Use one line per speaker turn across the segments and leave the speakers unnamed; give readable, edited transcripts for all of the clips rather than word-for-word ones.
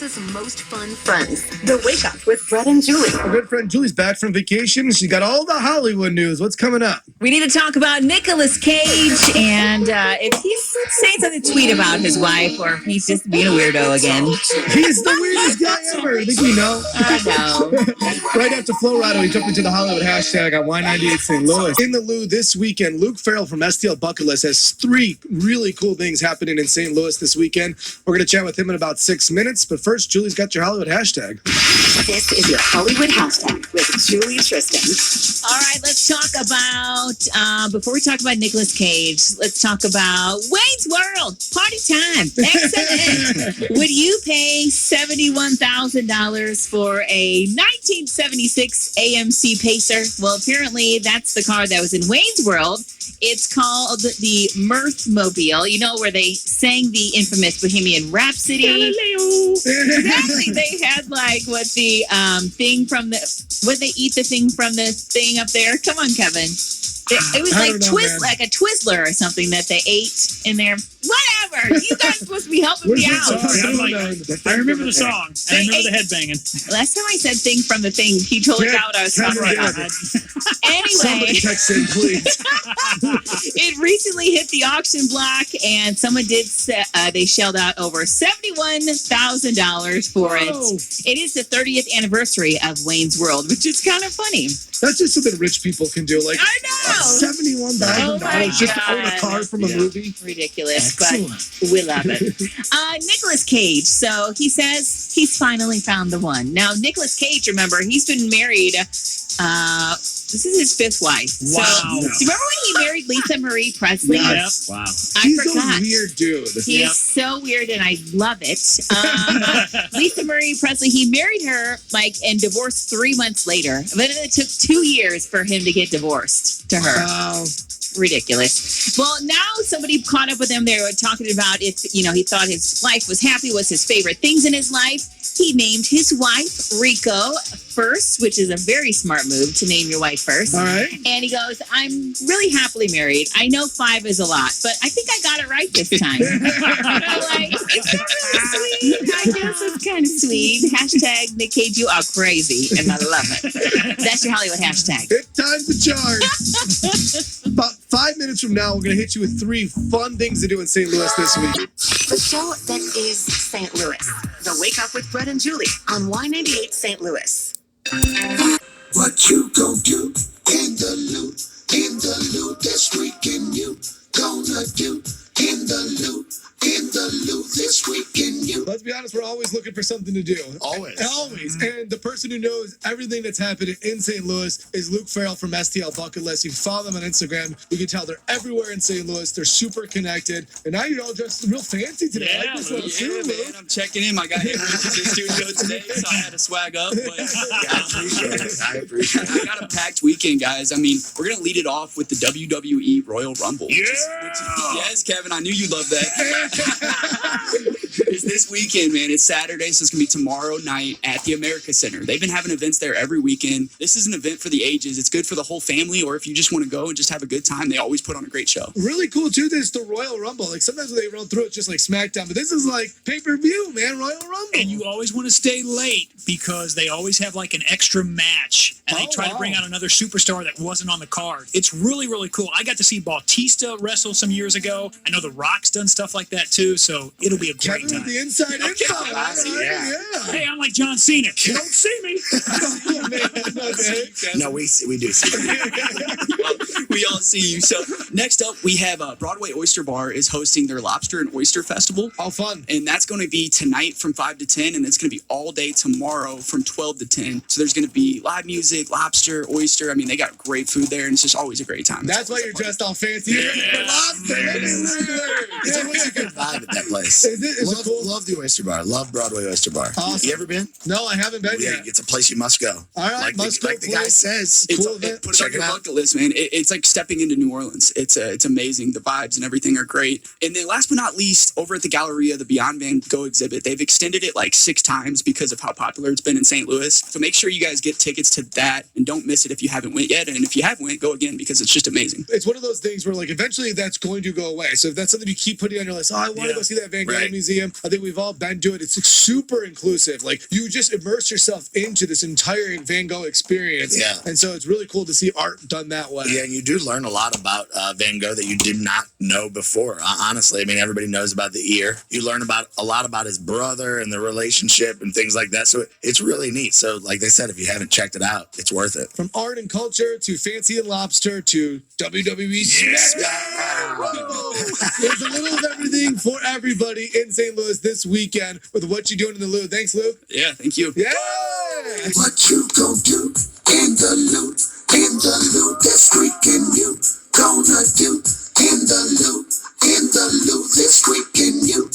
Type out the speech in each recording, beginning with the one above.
His most fun friends. The Wake Up with Bret and Julie.
Our good friend Julie's back from vacation. She got all the Hollywood news. What's coming up?
We need to talk about Nicolas Cage and if he's saying something sweet about his wife or if he's just being a weirdo again.
He's the weirdest guy ever. I think we know.
I know.
Right after Florida, we jumped into the Hollywood hashtag on Y98 St. Louis. In the Lou this weekend, Luke Farrell from STL Bucket List has 3 really cool things happening in St. Louis this weekend. We're going to chat with him in about 6 minutes. But first, Julie's got your Hollywood hashtag.
This is your Hollywood hashtag with Julie Tristan.
All right, let's talk about, before we talk about Nicolas Cage, let's talk about Wayne's World. Party time. Excellent. Would you pay $71,000 for a 1976 AMC Pacer? Well, apparently that's the car that was in Wayne's World. It's called the Mirthmobile, you know, where they sang the infamous Bohemian Rhapsody. Exactly. They had like what the thing from the, what they eat the thing from the thing up there. Come on, Kevin. It was like like a Twizzler or something that they ate in there. Whatever. You guys are supposed to be helping me out.
I remember the song. I remember the headbanging.
Last time I said thing from the thing, he totally got what I was talking about. Anyway.
Somebody text in, please.
It recently hit the auction block, and someone did. They shelled out over $71,000 for it. It is the 30th anniversary of Wayne's World, which is kind of funny.
That's just something rich people can do. Like,
I know.
$71,000 just to own a car from a movie.
Ridiculous, but we love it. Nicolas Cage. So he says he's finally found the one. Now, Nicolas Cage, remember, he's been married. This is his 5th wife.
Wow.
So, do you remember when he married Lisa Marie Presley?
Yes.
Wow.
He's
a weird dude.
He's so weird, and I love it. Lisa Marie Presley, he married her and divorced 3 months later. But then it took 2 years for him to get divorced to her.
Wow.
Ridiculous. Well, now somebody caught up with him. They were talking about if, he thought his life was happy, was his favorite things in his life. He named his wife Rico first, which is a very smart move to name your wife first.
All right.
And he goes, I'm really happily married. I know 5 is a lot, but I think I got it right this time. And I'm like, it's not really sweet. I guess it's kind of sweet. Hashtag Nick Cage, you are crazy. And I love it. That's your Hollywood hashtag.
It's time to charge. About 5 minutes from now, we're going to hit you with 3 fun things to do in St. Louis this week.
The show that is St. Louis. The Wake Up with Bret and Julie on Y98 St. Louis.
What you gon' do in the loop this weekend? You gonna do in the loop this weekend? You.
Let's be honest, we're always looking for something to do.
Always.
And the person who knows everything that's happening in St. Louis is Luke Farrell from STL Bucket List. You can follow them on Instagram. You can tell they're everywhere in St. Louis. They're super connected. And now you're all dressed real fancy today.
Yeah,
I like this little suit,
man.
Luke.
I'm checking in. I got hit into the studio today, so I had to swag up. But
I appreciate it.
I got a packed weekend, guys. I mean, we're going to lead it off with the WWE Royal Rumble. Yes, Kevin, I knew you'd love that. It's this weekend, man. It's Saturday, so it's going to be tomorrow night at the America Center. They've been having events there every weekend. This is an event for the ages. It's good for the whole family, or if you just want to go and just have a good time, they always put on a great show.
Really cool, too. This is the Royal Rumble. Like, sometimes when they run through it, just like SmackDown. But this is like pay-per-view, man. Royal Rumble.
And you always want to stay late because they always have like an extra match. And they try to bring out another superstar that wasn't on the card. It's really, really cool. I got to see Bautista wrestle some years ago. I know The Rock's done stuff like that, too. So it'll be a great time.
With the inside info.
Yeah.
Hey, I'm like John Cena. You don't see me.
No, we do see you.
We all see you. So next up, we have Broadway Oyster Bar is hosting their Lobster and Oyster Festival.
All fun.
And that's going to be tonight from 5 to 10, and it's going to be all day tomorrow from 12 to 10. So there's going to be live music, lobster, oyster. I mean, they got great food there, and it's just always a great time.
That's why you're dressed all fancy.
It's always a good vibe at that place.
Is it cool?
Love the Oyster Bar. Love Broadway Oyster Bar.
Awesome.
You ever been?
No, I haven't been yet.
It's a place you must go.
All right,
like
must go.
Like the guy says.
Put
Cool
it
Check
on your
it out.
bucket list, man. It's like stepping into New Orleans. It's amazing. The vibes and everything are great. And then last but not least, over at the Galleria, the Beyond Van Gogh exhibit, they've extended it like 6 times because of how popular it's been in St. Louis. So make sure you guys get tickets to that and don't miss it if you haven't went yet. And if you have went, go again because it's just amazing.
It's one of those things where like eventually that's going to go away. So if that's something you keep putting on your list, I want to go see that Van Gogh Museum. Museum. I think we've all been to it. It's super inclusive. Like, you just immerse yourself into this entire Van Gogh experience.
Yeah.
And so it's really cool to see art done that way.
Yeah, and you do learn a lot about Van Gogh that you did not know before. Honestly, I mean, everybody knows about the ear. You learn about a lot about his brother and the relationship and things like that. So it's really neat. So, like they said, if you haven't checked it out, it's worth it.
From art and culture to Fancy and Lobster to WWE SmackDown. There's a little of everything for everybody in St. Louis this weekend with What You Doing in the Lou. Thanks, Luke.
Yeah, thank you.
Yeah.
What you gon' do in the loop this weekend? You gonna do in the loop this weekend? You.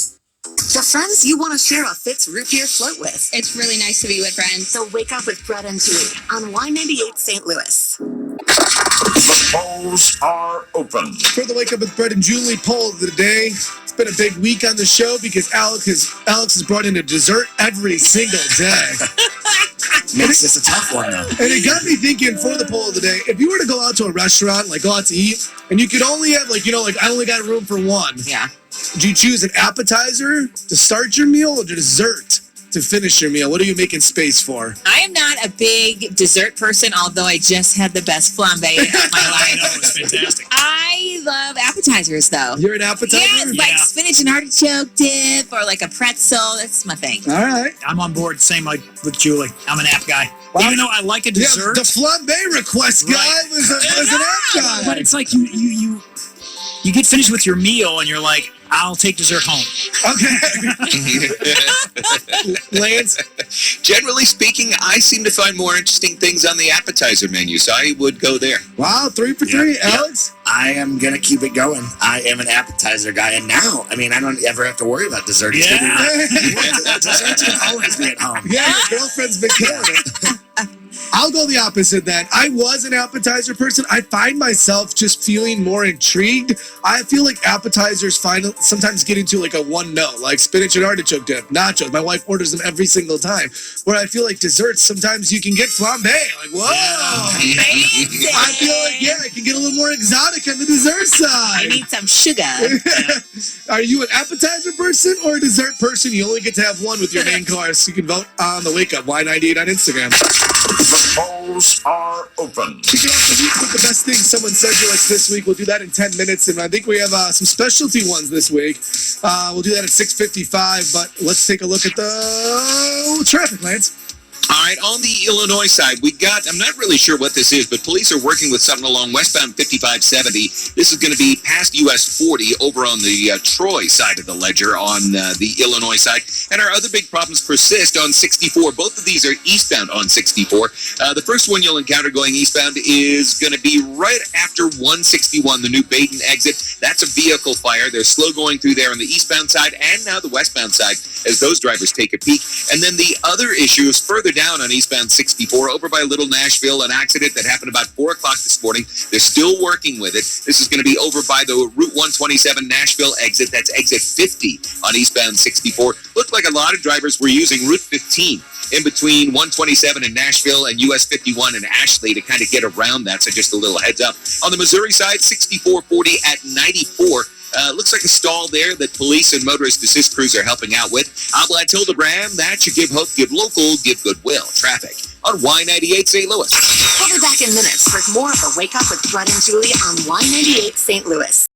The friends you want to share a Fitz root beer float with.
It's really nice to be with friends.
So wake up with Bret and Julie on Y98 St. Louis.
The polls are open.
For the Wake Up with Bret and Julie poll of the day, it's been a big week on the show because Alex has brought in a dessert every single day.
Makes this a tough one, though.
And it got me thinking for the poll of the day, if you were to go out to a restaurant, like go out to eat, and you could only have I only got room for one.
Yeah.
Do you choose an appetizer to start your meal or dessert to finish your meal? What are you making space for?
I am not a big dessert person, although I just had the best flambe of my
I know,
life.
it's fantastic.
I love appetizers, though.
You're an appetizer?
Yeah, it's like
Yeah.
spinach and artichoke dip or like a pretzel. That's my thing.
All right.
I'm on board, same like with Julie. I'm an app guy.
Wow.
Even though I like a
Yeah,
dessert,
the flambe request guy
Right.
was an app guy.
but it's like you get finished with your meal and you're like, I'll take dessert home.
Okay. Lance?
Generally speaking, I seem to find more interesting things on the appetizer menu, so I would go there.
Wow, 3 for 3.
Yeah.
Alex?
I am going to keep it going. I am an appetizer guy. And now, I mean, I don't ever have to worry about dessert. It's gonna be- Desserts will always be at home.
Yeah, your girlfriend's been killing it. I'll go the opposite then. I was an appetizer person. I find myself just feeling more intrigued. I feel like appetizers sometimes get into like a one note, like spinach and artichoke dip, nachos. My wife orders them every single time. Where I feel like desserts, sometimes you can get flambe. Like, whoa.
Amazing.
I feel like, yeah, I can get a little more exotic on the dessert
I
side.
need some sugar.
Are you an appetizer person or a dessert person? You only get to have one with your main course. You can vote on the Wake Up Y98 on Instagram.
The polls are open.
Kicking off the week with the best things someone said to us this week. We'll do that in 10 minutes, and I think we have some specialty ones this week. We'll do that at 6:55, but let's take a look at the traffic, Lance.
All right, on the Illinois side, I'm not really sure what this is, but police are working with something along westbound 5570. This is going to be past US 40 over on the Troy side of the ledger on the Illinois side. And our other big problems persist on 64. Both of these are eastbound on 64. The first one you'll encounter going eastbound is going to be right after 161, the new Baden exit. That's a vehicle fire. They're slow going through there on the eastbound side and now the westbound side as those drivers take a peek. And then the other issue is further down on eastbound 64 over by Little Nashville, an accident that happened about 4 o'clock this morning. They're still working with it. This is going to be over by the Route 127 Nashville exit. That's exit 50 on eastbound 64. Looked like a lot of drivers were using Route 15 in between 127 in Nashville and US 51 in Ashley to kind of get around that. So just a little heads up. On the Missouri side, 6440 at 94. Looks like a stall there that police and motorist assist crews are helping out with. I'm Blat Hildebrand. That should give hope, give local, give goodwill. Traffic on Y98 St. Louis.
We'll be back in minutes with more of the Wake Up with Bret and Julie on Y98 St. Louis.